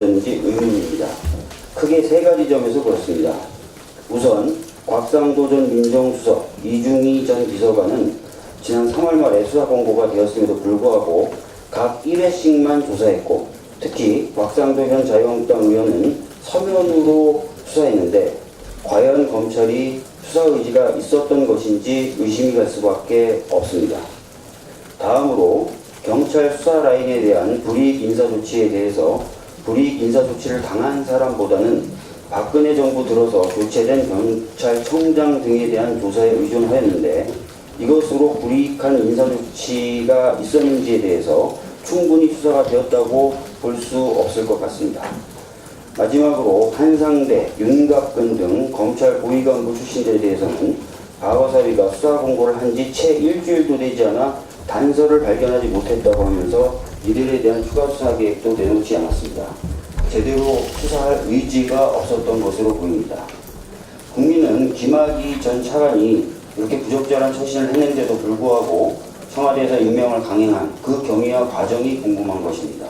지 의문입니다. 크게 세 가지 점에서 그렇습니다. 우선 곽상도 전 민정수석, 이중희 전 비서관은 지난 3월 말에 수사 권고가 되었음에도 불구하고 각 1회씩만 조사했고, 특히 곽상도 현 자유한국당 의원은 서면으로 수사했는데 과연 검찰이 수사 의지가 있었던 것인지 의심이 갈 수밖에 없습니다. 다음으로 경찰 수사 라인에 대한 불이익 인사 조치에 대해서 불이익 인사 조치를 당한 사람보다는 박근혜 정부 들어서 교체된 경찰청장 등에 대한 조사에 의존하였는데, 이것으로 불이익한 인사 조치가 있었는지에 대해서 충분히 수사가 되었다고 볼 수 없을 것 같습니다. 마지막으로 한상대, 윤갑근 등 검찰 고위간부 출신들에 대해서는 과거사위가 수사 공고를 한 지 채 일주일도 되지 않아 단서를 발견하지 못했다고 하면서 이들에 대한 추가 수사 계획도 내놓지 않았습니다. 제대로 수사할 의지가 없었던 것으로 보입니다. 국민은 김학의 전 차관이 이렇게 부적절한 처신을 했는데도 불구하고 청와대에서 임명을 강행한 그 경위와 과정이 궁금한 것입니다.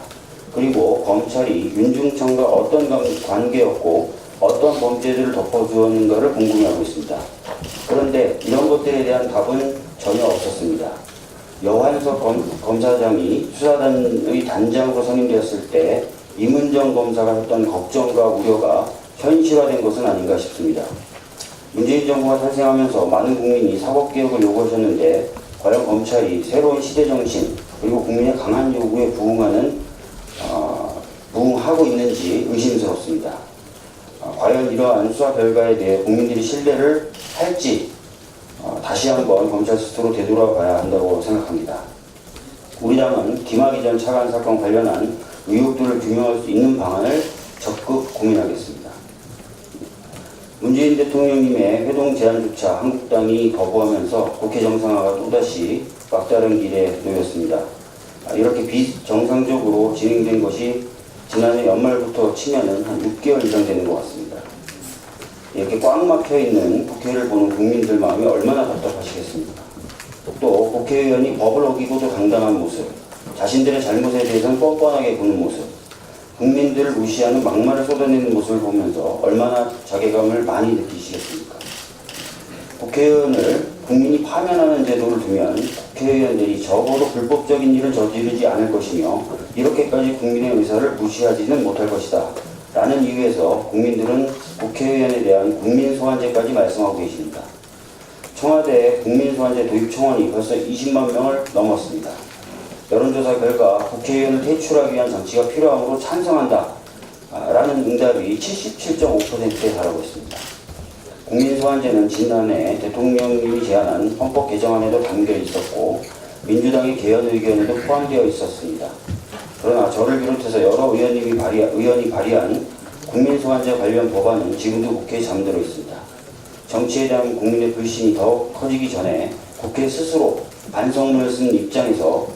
그리고 검찰이 윤중천과 어떤 관계였고 어떤 범죄들을 덮어주었는가를 궁금해하고 있습니다. 그런데 이런 것들에 대한 답은 전혀 없었습니다. 여한석 검사장이 수사단의 단장으로 선임되었을 때 임은정 검사가 했던 걱정과 우려가 현실화된 것은 아닌가 싶습니다. 문재인 정부가 탄생하면서 많은 국민이 사법개혁을 요구하셨는데 과연 검찰이 새로운 시대정신 그리고 국민의 강한 요구에 부응하고 있는지 의심스럽습니다. 과연 이러한 수사 결과에 대해 국민들이 신뢰를 할지 다시 한번 검찰 스스로 되돌아봐야 한다고 생각합니다. 우리 당은 김학의 전 차관 사건 관련한 의혹들을 규명할 수 있는 방안을 적극 고민하겠습니다. 문재인 대통령님의 회동 제안조차 한국당이 거부하면서 국회 정상화가 또다시 막다른 길에 놓였습니다. 이렇게 비정상적으로 진행된 것이 지난해 연말부터 치면은 한 6개월 이상 되는 것 같습니다. 이렇게 꽉 막혀 있는 국회를 보는 국민들 마음이 얼마나 답답하시겠습니까? 또 국회의원이 법을 어기고도 당당한 모습, 자신들의 잘못에 대해서는 뻔뻔하게 보는 모습, 국민들을 무시하는 막말을 쏟아내는 모습을 보면서 얼마나 자괴감을 많이 느끼시겠습니까? 국회의원을 국민이 파면하는 제도를 두면 국회의원들이 적어도 불법적인 일을 저지르지 않을 것이며 이렇게까지 국민의 의사를 무시하지는 못할 것이다 라는 이유에서 국민들은 국회의원에 대한 국민소환제까지 말씀하고 계십니다. 청와대 국민소환제 도입 청원이 벌써 20만 명을 넘었습니다. 여론조사 결과 국회의원을 퇴출하기 위한 장치가 필요하므로 찬성한다 라는 응답이 77.5%에 달하고 있습니다. 국민소환제는 지난해 대통령님이 제안한 헌법 개정안에도 담겨 있었고 민주당의 개헌 의견에도 포함되어 있었습니다. 그러나 저를 비롯해서 여러 의원이 발의한 국민소환제 관련 법안은 지금도 국회에 잠들어 있습니다. 정치에 대한 국민의 불신이 더욱 커지기 전에 국회 스스로 반성문을 쓴 입장에서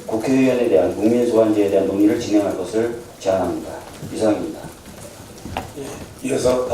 국회의원에 대한 국민소환제에 대한 논의를 진행할 것을 제안합니다. 이상입니다. 이어서